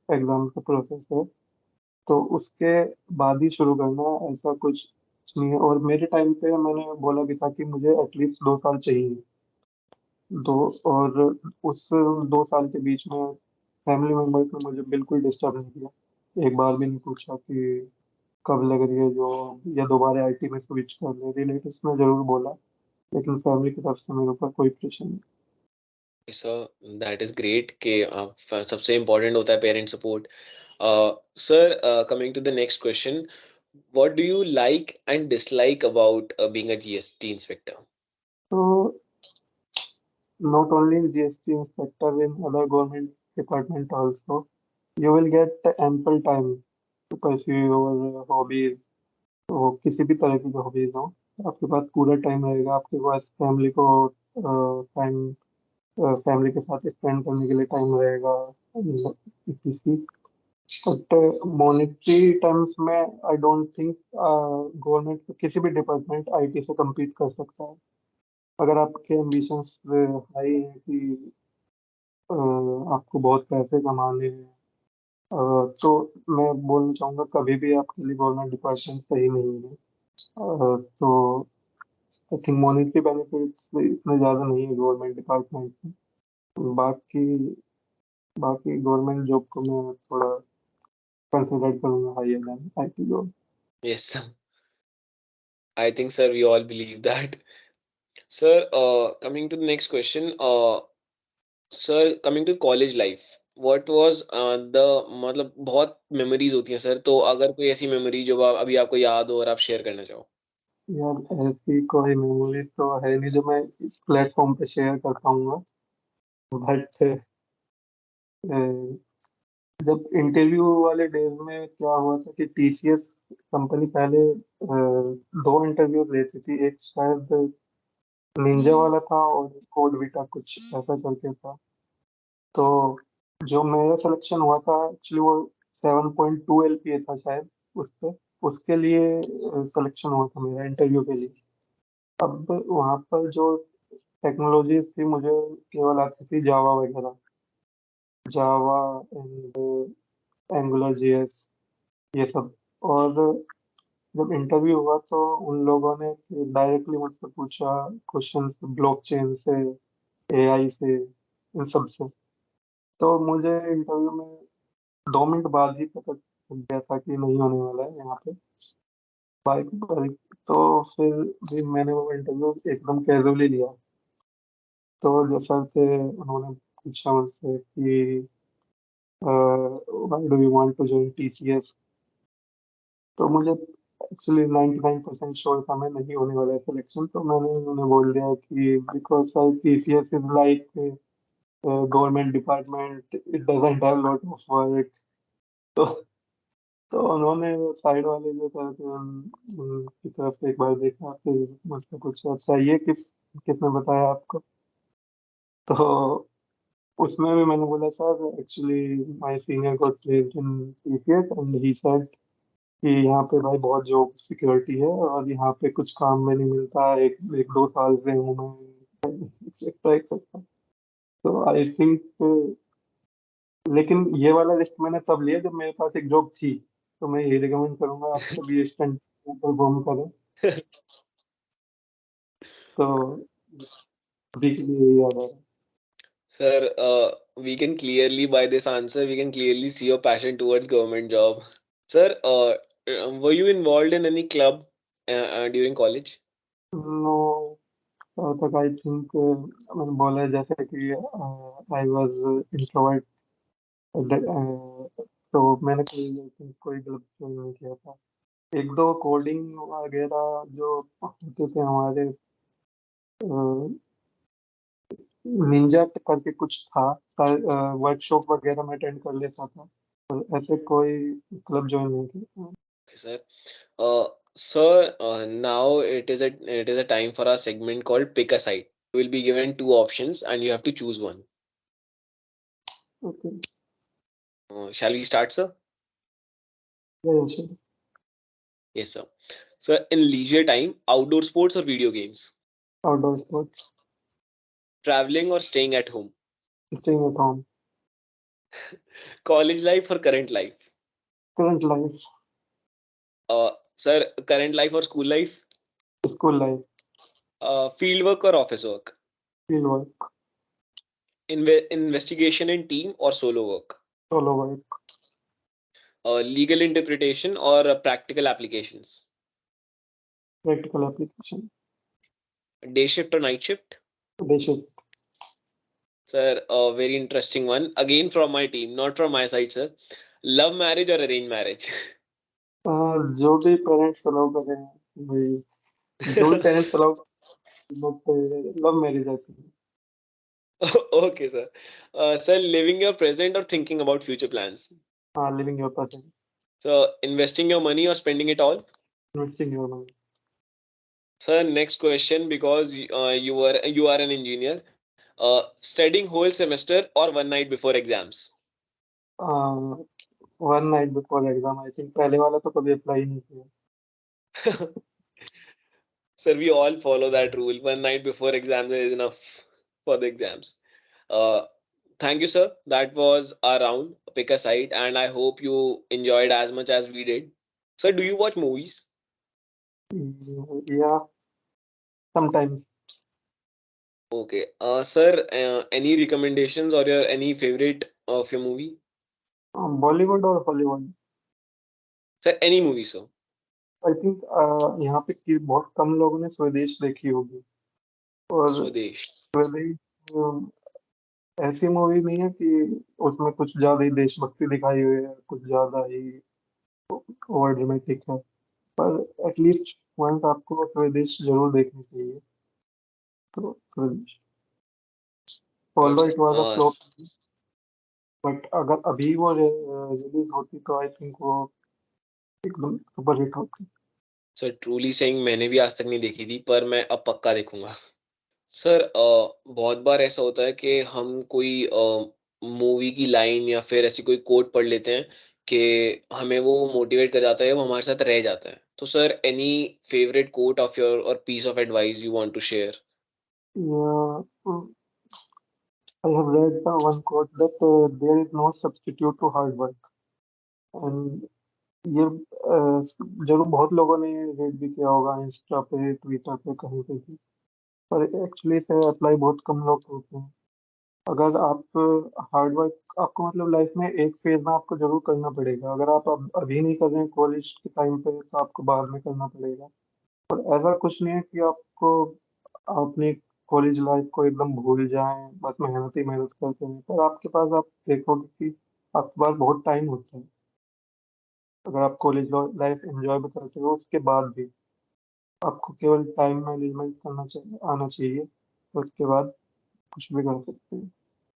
एग्जाम का प्रोसेस है, तो उसके बाद ही शुरू करना, ऐसा कुछ नहीं है। और मेरे टाइम पे मैंने बोला भी था कि मुझे एटलीस्ट 2 साल चाहिए। दो और उस 2 साल के बीच में फैमिली मेम्बर्स ने मुझे बिल्कुल डिस्टर्ब नहीं किया। एक बार भी नहीं पूछा कि कब लग रही है जॉब या दोबारा आईटी में स्विच कर ले। रिलेटिव्स ने जरूर बोला, लेकिन फैमिली की तरफ से मेरे ऊपर कोई प्रेशर नहीं। सो दैट इज ग्रेट कि सबसे इम्पोर्टेंट होता है parent support. Sir, coming to the next question, what do you like and dislike about being a GST inspector? तो not only in GST inspector, in other government department also, you will get ample time to pursue your hobbies, वो किसी भी तरह की hobbies हो, आपके पास पूरा time रहेगा, आपके पास फैमिली को टाइम फैमिली के साथ स्पेंड करने के लिए टाइम रहेगा किसी। बट मॉनेटरी टर्म्स में आई डोंट थिंक गवर्नमेंट किसी भी डिपार्टमेंट आईटी से compete कर सकता है। अगर आपके एम्बिशंस हाई हैं कि आपको बहुत पैसे कमाने हैं, तो मैं बोलना चाहूँगा कभी भी आपके लिए गवर्नमेंट डिपार्टमेंट सही नहीं है। तो आई थिंक मॉनेटरी बेनिफिट्स इतने ज़्यादा नहीं है गवर्नमेंट डिपार्टमेंट में। बाकी बाकी गवर्नमेंट जॉब को मैं थोड़ा कंसिडर करूँगा higher than IT job. Yes, sir. I think, sir, we all believe that. Sir, coming to the next question, sir, coming to college life, what was the मतलब बहुत memories होती हैं sir, तो अगर कोई ऐसी मेमोरी जो अभी आपको याद हो और आप शेयर करना चाहो। यार ऐसी कोई मेमोरी तो है नहीं जो मैं इस प्लेटफॉर्म पे शेयर कर पाऊंगा। बट जब इंटरव्यू वाले डेज में क्या हुआ था कि टीसीएस कंपनी पहले 2 इंटरव्यू लेती थी, एक शायद निंजा वाला था और कोड बीटा कुछ ऐसा करके था। तो जो मेरा सिलेक्शन हुआ था एक्चुअली वो 7.2 एलपीए था शायद उस पे, उसके लिए सिलेक्शन हुआ था मेरा इंटरव्यू के लिए। अब वहाँ पर जो टेक्नोलॉजी थी मुझे केवल आती थी जावा वगैरह, जावा एंड एंगुलर जेएस ये सब। और जब इंटरव्यू हुआ तो उन लोगों ने डायरेक्टली मुझसे पूछा क्वेश्चंस ब्लॉकचेन से, एआई से, इन सब से। तो मुझे इंटरव्यू में 2 मिनट बाद ही पता चल गया था कि नहीं होने वाला है यहाँ पे बाइक बाइक। तो फिर भी मैंने वो इंटरव्यू एकदम कैजुअली लिया। तो जो सर थे उन्होंने पूछा मुझसे कि why do you want to join TCS. तो मुझे एक्चुअली 99% श्योर था मैं नहीं होने वाला है सिलेक्शन। तो मैंने उन्हें बोल दिया कि because sir TCS is like government department, it doesn't have lot of work. तो तो उन्होंने वो साइड वाले जो थे उनकी तरफ से एक बार देखा, फिर मुझसे पूछा अच्छा ये किसने बताया आपको। तो उसमें भी मैंने बोला sir actually my senior got placed in TCS and he said कि यहाँ पे भाई बहुत जॉब सिक्योरिटी है और यहाँ पे कुछ काम में नहीं मिलता, एक एक 2 साल से हूँ मैं इसलिए ट्राई करता हूँ। तो आई थिंक लेकिन ये वाला रिस्क मैंने तब लिया जब मेरे पास एक जॉब थी। तो मैं यही रिकमेंड करूंगा आप सभी इस पर घूम करें। तो अभी के लिए यही याद आ रहा है। Sir, we can clearly, by this answer, we can clearly see your passion towards government job. Sir, were you involved in any club during college? No, तक आई थिंक मैंने बोला है जैसे कि आई वाज इंट्रोवर्ट, तो मैंने कोई club join नहीं किया था। एक दो कोडिंग वगैरह जो होते थे हमारे, निंजा करके कुछ था, वर्कशॉप वगैरह में अटेंड कर लेता था, पर ऐसे कोई क्लब ज्वाइन नहीं किया। Okay, sir. Sir, now it is a time for our segment called Pick a Side. You will be given two options and you have to choose one. Okay, Shall we start, sir? Sure. Yes, sir. Sir, in leisure time, outdoor sports or video games? Outdoor sports, Traveling or staying at home? Staying at home, College life or current life? Current life, Sir, current life or school life? School life, Field work or office work? Field work, Investigation in team or solo work? Solo work, Legal interpretation or practical applications? Practical application, Day shift or night shift? Basic. Sir, a very interesting one. Again from my team, not from my side, sir. Love marriage or arranged marriage? जो भी parents allow करें भाई, जो भी parents allow, but love marriage आती है। Okay, sir. Sir, living your present or thinking about future plans? हाँ, living your person, So, investing your money or spending it all? investing your money. Sir, next question, because you are an engineer. Studying whole semester or one night before exams? Uh, 1 night before exam, I think पहले वाला तो कभी apply ही नहीं किया. Sir, we all follow that rule. One night before exams is enough for the exams. Uh, Thank you, sir. That was our round. Pick a side, and I hope you enjoyed as much as we did. Sir, do you watch movies? Yeah, sometimes. Okay. Sir, any recommendations or any favorite of your movie? Bollywood और Hollywood. Sir, any movie, sir. I think यहाँ पे कि बहुत कम लोगों ने स्वदेश देखी होगी. और Swadesh. स्वदेश ऐसी मूवी नहीं है कि उसमें कुछ ज्यादा ही देशभक्ति दिखाई हुई है, कुछ ज्यादा ही ओवर ड्रामेटिक है, पर एटलीस्ट वंस आपको स्वदेश जरूर देखनी चाहिए. तो स्वदेश, Sure, although sir. It was a flop, but अगर अभी वो रिलीज होती तो आई थिंक वो एकदम सुपर हिट होती. सर, ट्रूली सेइंग, मैंने भी आज तक नहीं देखी थी, पर मैं अब पक्का देखूंगा. सर, बहुत बार ऐसा होता है कि हम कोई मूवी की लाइन या फिर ऐसी कोई कोट पढ़ लेते हैं कि हमें वो मोटिवेट कर जाता है, वो हमारे साथ रह जाता है. तो sir, any favourite quote of your और piece of advice you want to share? I have read the one quote that there is no substitute to hard work. And ये जरूर बहुत लोगों ने रेड भी किया होगा इंस्टा पे, ट्विटर पे, कहीं पे भी, पर एक्चुअली इसे अप्लाई बहुत कम लोग करते हैं. अगर आप हार्ड वर्क आपको मतलब लाइफ में एक फेज में आपको जरूर करना पड़ेगा. अगर आप अभी नहीं कर रहे हैं कॉलेज के टाइम पे तो आपको बाद में करना पड़ेगा. और ऐसा कुछ नहीं है कि आपको अपनी कॉलेज लाइफ को एकदम भूल जाएं, बस मेहनत ही मेहनत करते हैं. पर आपके पास आप देखोगे कि आपके पास बहुत टाइम होता है. अगर आप कॉलेज लाइफ एंजॉय भी करते हो उसके बाद भी आपको केवल टाइम मैनेजमेंट करना चाहिए, आना चाहिए, तो उसके बाद कुछ भी कर सकते हैं.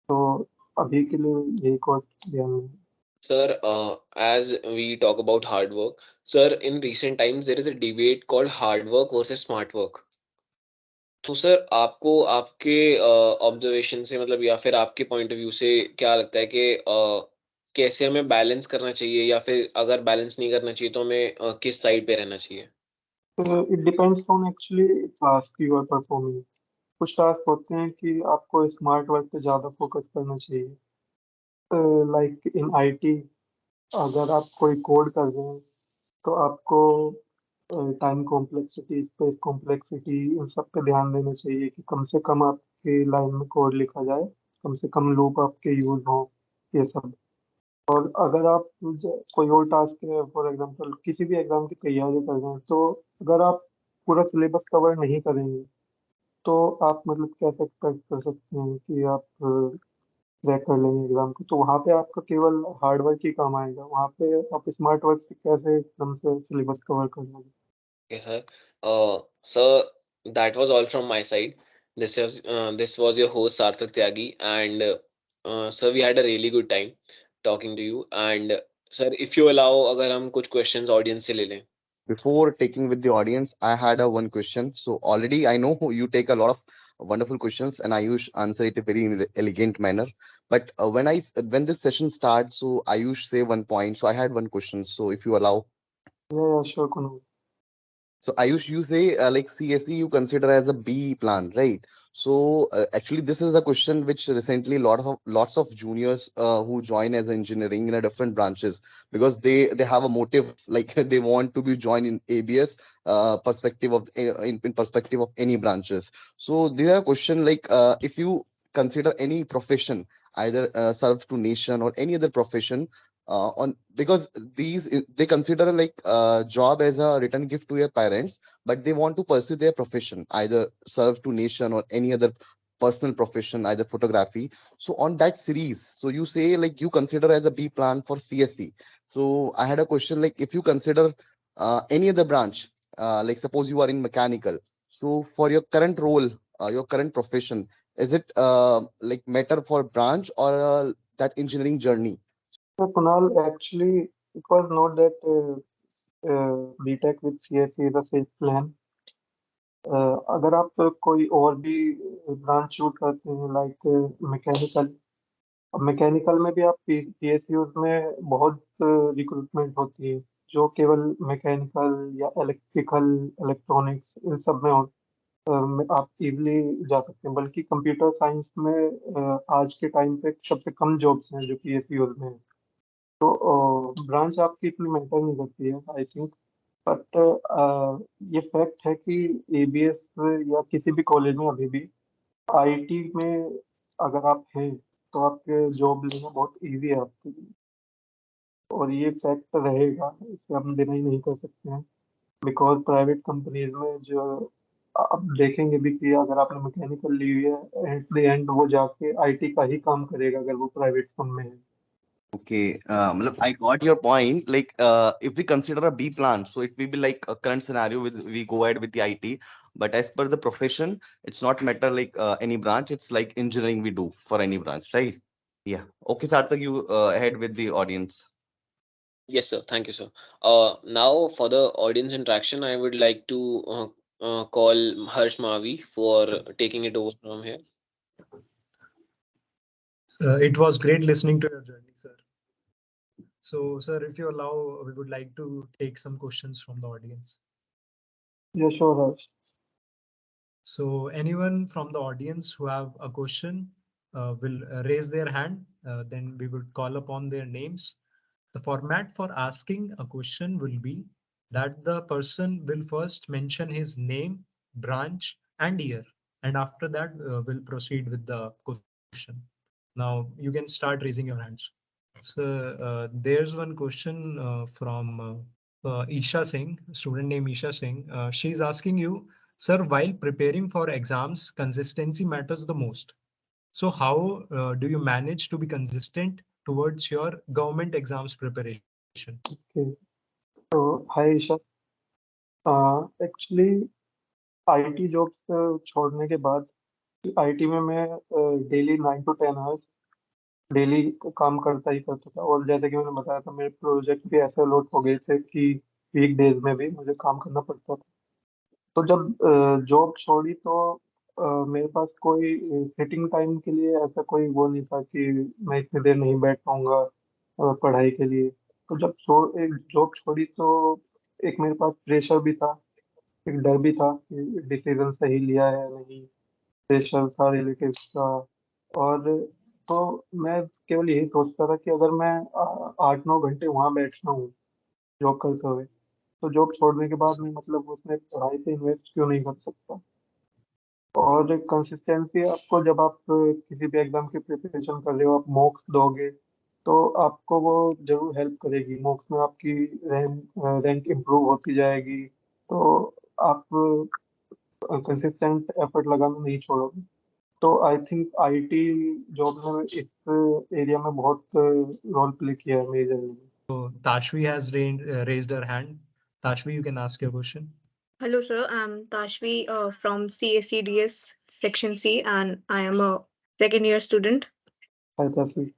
तो अभी के लिए यही कोट ध्यान में. Sir, as we talk about hard work, sir, in recent times there is a debate called hard work versus smart work. तो सर, आपको आपके ऑब्जर्वेशन से, मतलब, या फिर आपके पॉइंट ऑफ व्यू से क्या लगता है कि कैसे हमें बैलेंस करना चाहिए, या फिर अगर बैलेंस नहीं करना चाहिए तो हमें किस साइड पे रहना चाहिए? It depends on actually task you are performing. कुछ टास्क होते हैं कि आपको स्मार्ट वर्क पे ज़्यादा फोकस करना चाहिए. लाइक इन आईटी, अगर आप कोई कोड कर रहे हैं तो आपको टाइम कॉम्प्लेक्सिटी, स्पेस कॉम्प्लेक्सिटी, इन सब पे ध्यान देना चाहिए कि कम से कम आपके लाइन में कोड लिखा जाए, कम से कम लूप आपके यूज हो, ये सब. और अगर आप कोई और टास्क है, फॉर एग्जांपल किसी भी एग्जाम की तैयारी कर रहे हैं, तो अगर आप पूरा सिलेबस कवर नहीं करेंगे तो आप मतलब कैसे एक्सपेक्ट कर सकते हैं कि आप क्रैक कर लेंगे एग्जाम को. तो वहाँ पे आपका केवल हार्ड वर्क ही काम आएगा. वहाँ पे आप स्मार्ट वर्क से कैसे एकदम से सिलेबस कवर कर लोगे. Okay, sir. Sir, that was all from my side. This was your host Sarthak Tyagi, and sir, we had a really good time talking to you. And sir, if you allow, अगर हम कुछ questions audience से ले लें. Before taking with the audience, I had a one question. So already I know you take a lot of wonderful questions, and Ayush answer it a very elegant manner. But when this session starts, so Ayush say one point. So I had one question. So if you allow, Yeah, sure, Kunal. so Ayush, you say like CSE you consider as a B plan, right? So actually, this is a question which recently lots of juniors who join as engineering in a different branches, because they have a motive like they want to be joined in ABS perspective of in perspective of any branches. So there are question like if you consider any profession, either serve to nation or any other profession, on because they consider like job as a return gift to your parents, but they want to pursue their profession, either serve to nation or any other personal profession, either photography. So on that series, so you say like you consider as a B plan for CSE. So I had a question like if you consider any other branch, like suppose you are in mechanical, so for your current role, your current profession, is it like matter for branch or that engineering journey? So Kunal, actually, it was not that BTech with CSE is a safe plan. अगर आप कोई और भी branch choose करते हैं like mechanical, अब mechanical में भी आप PSUs में बहुत रिक्रूटमेंट होती है, जो केवल मैकेनिकल या इलेक्ट्रिकल इलेक्ट्रॉनिक्स इन सब में आप इजीली जा सकते हैं, बल्कि कंप्यूटर साइंस में आज के टाइम पे सबसे कम जॉब्स हैं जो PSUs में है। तो ब्रांच आपकी इतनी मैटर नहीं करती है आई थिंक, बट ये फैक्ट है कि ABS या किसी भी कॉलेज में अभी भी IT में अगर आप हैं तो आपके जॉब लेना बहुत इजी है आपके लिए, और ये फैक्ट रहेगा, इसे हम डिनाई नहीं कर सकते हैं। बिकॉज प्राइवेट कंपनीज में जो आप देखेंगे भी कि अगर आपने मैकेनिकल ली हुई है, एट द एंड वो जाके IT का ही काम करेगा अगर वो प्राइवेट फर्म में है। Okay, matlab, I got your point. Like, if we consider a B plan, so it will be like a current scenario with we go ahead with the IT. But as per the profession, it's not matter like any branch. It's like engineering we do for any branch, right? Yeah. Okay, Sarthak, you ahead with the audience. Yes, sir. Thank you, sir. Now for the audience interaction, I would like to call Harsh Mavi for taking it over from here. It was great listening to your journey, sir. So, sir, if you allow, we would like to take some questions from the audience. Yeah, sure, Harsh. So, anyone from the audience who have a question will raise their hand. Then we will call upon their names. The format for asking a question will be that the person will first mention his name, branch, and year, and after that we'll proceed with the question. Now you can start raising your hands. So there's one question from Isha Singh, student named Isha Singh. She's asking you, sir, while preparing for exams, consistency matters the most. So how do you manage to be consistent towards your government exams preparation? Okay. तो हाय Isha, actually IT jobs छोड़ने के बाद IT में मैं daily 9 to 10 hours daily काम करता ही करता था, और जैसे कि मैंने बताया था मेरे प्रोजेक्ट भी ऐसे अलॉट हो गए थे कि वीक डेज में भी मुझे काम करना पड़ता था। तो जब जॉब छोड़ी तो मेरे पास कोई सिटिंग टाइम के लिए ऐसा कोई वो नहीं था कि मैं इतनी देर नहीं बैठ पाऊंगा पढ़ाई के लिए। तो जब एक जॉब छोड़ी तो एक मेरे पास प्रेशर भी था, एक डर भी था कि डिसीजन सही लिया है या नहीं, प्रेशर था रिलेटिव्स का। और तो मैं केवल यही सोचता था कि अगर मैं 8-9 घंटे वहाँ बैठ रहा हूँ जॉब करते हुए, तो जॉब छोड़ने के बाद मैं मतलब उसमें पढ़ाई पे इन्वेस्ट क्यों नहीं कर सकता। और कंसिस्टेंसी आपको, जब आप किसी भी एग्जाम की प्रिपरेशन कर रहे हो, आप मॉक्स दोगे तो आपको वो जरूर हेल्प करेगी, मॉक्स में आपकी रैंक इम्प्रूव होती जाएगी। तो आप कंसिस्टेंट एफर्ट लगाना नहीं छोड़ोगे। तो आई थिंक IT जॉब ने इस एरिया में बहुत रोल प्ले किया है मेरी जर्नी में। So Tashvi has raised her hand. Tashvi, you can ask your question. Hello, sir. I'm Tashvi from CACDS Section C, and I am a second year student. Hi, Tasvi.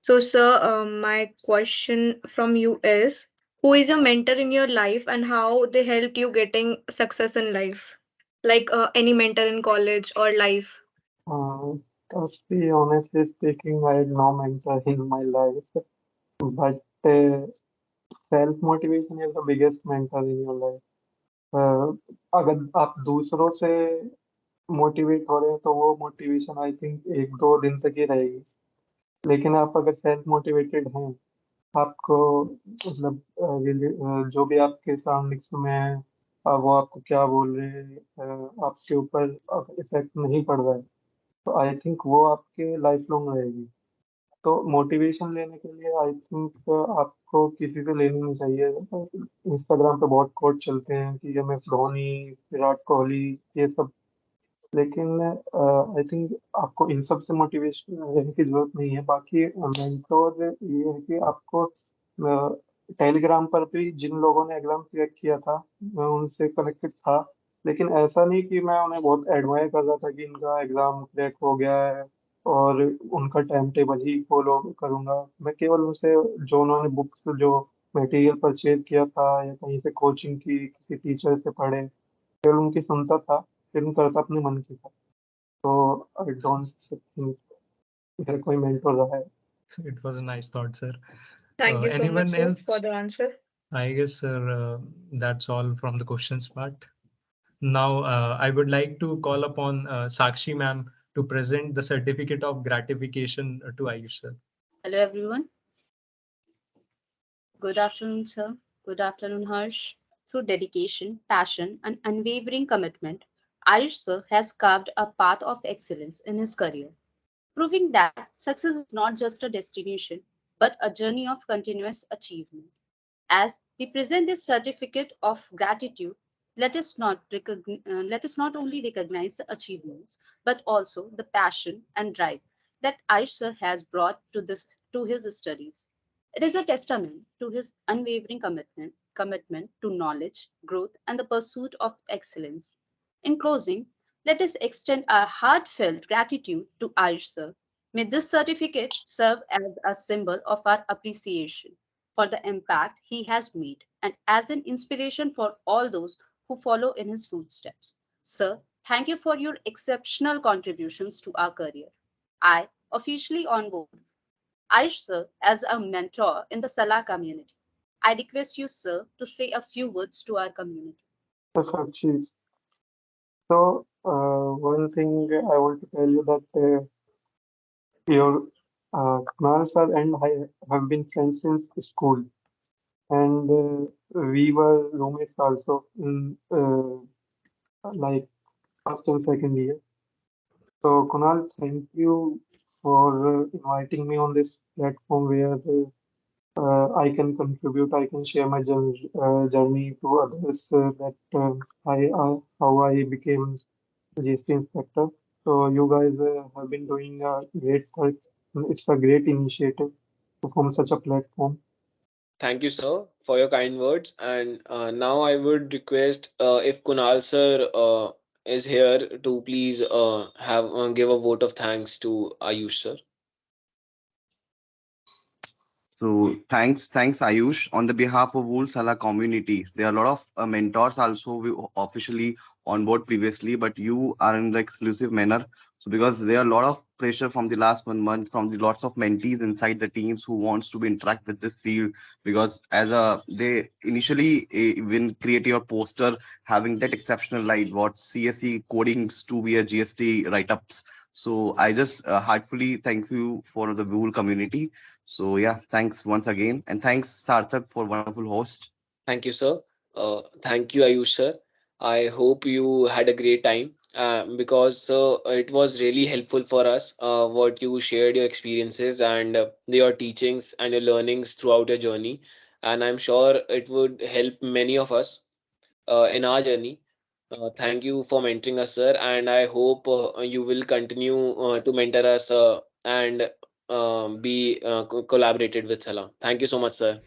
So, sir, my question from you is, who is a mentor in your life and how they helped you getting success in life? Like any mentor in college or life? Uh, Tasvi, honestly speaking, I had no mentor in my life, but self-motivation is the biggest mentor in your life. अगर आप दूसरों से motivate हो रहे हैं तो वो motivation I think 1-2 दिन तक ही रहेगी, लेकिन आप अगर सेल्फ मोटिवेटेड हैं, आपको मतलब जो भी आपके सराउंडिंग्स में है, वो आपको क्या बोल रहे हैं, आपके ऊपर इफेक्ट नहीं पड़ रहा है, तो आई थिंक वो आपके लाइफ लॉन्ग रहेगी। तो मोटिवेशन लेने के लिए आई थिंक आपको किसी से लेनी नहीं चाहिए। इंस्टाग्राम पे बहुत कोट चलते हैं कि MS धोनी, विराट कोहली, ये सब, लेकिन आई थिंक आपको इन सब से मोटिवेशन लेने की जरूरत नहीं है। बाकी मेंटोर ये है कि आपको टेलीग्राम पर भी जिन लोगों ने एग्जाम क्रैक किया था मैं उनसे कनेक्टेड था, लेकिन ऐसा नहीं कि मैं उन्हें बहुत एडमायर कर रहा था कि इनका एग्जाम क्रैक हो गया है और उनका टाइम टेबल ही फॉलो करूंगा। मैं केवल उनसे जो उन्होंने बुक्स जो मटेरियल परचेज किया था या कहीं से कोचिंग की, किसी टीचर से पढ़े, केवल उनकी सुनता था, फिर करता अपने मन की था। तो आई डोंट थिंक मेरा कोई मेंटर रहा है। It was a nice thought, sir. Thank you so much, Anyone sir, for else? the answer. I guess, sir, that's all from the questions part. Now, I would like to call upon Sakshi ma'am to present the certificate of gratification to Ayush, sir. Hello, everyone. Good afternoon, sir. Good afternoon, Harsh. Through dedication, passion, and unwavering commitment, Ayush sir has carved a path of excellence in his career, proving that success is not just a destination, but a journey of continuous achievement. As we present this certificate of gratitude, let us not only recognize the achievements, but also the passion and drive that Ayush sir has brought to his studies. It is a testament to his unwavering commitment to knowledge, growth, and the pursuit of excellence. In closing, let us extend our heartfelt gratitude to Ayush sir. May this certificate serve as a symbol of our appreciation for the impact he has made and as an inspiration for all those who follow in his footsteps. Sir, thank you for your exceptional contributions to our career. I officially onboard Aish sir as a mentor in the Salah community. I request you, sir, to say a few words to our community. Yes, Sakshi. So, one thing I want to tell you that your Kunal sir and I have been friends since school, and we were roommates also in like first and second year. So, Kunal, thank you for inviting me on this platform where I can contribute, I can share my journey to others that how I became GST inspector. So you guys have been doing a great work. It's a great initiative to form such a platform. Thank you, sir, for your kind words. And now I would request if Kunal sir is here to please have give a vote of thanks to Ayush sir. So thanks Ayush. On the behalf of whole Salah community, there are a lot of mentors also we officially on board previously, but you are in the exclusive manner. So because there are a lot of pressure from the last 1 month from the lots of mentees inside the teams who wants to be interact with this field, because as a they initially even create your poster having that exceptional light what CSE codings to be a GST write-ups. So I just heartfully thank you for the whole community. So yeah, thanks once again, and thanks Sarthak for wonderful host. Thank you, sir. Thank you, Ayush sir. I hope you had a great time because it was really helpful for us what you shared your experiences and your teachings and your learnings throughout your journey. And I'm sure it would help many of us in our journey. Thank you for mentoring us, sir. And I hope you will continue to mentor us and be collaborated with Salam. Thank you so much, sir.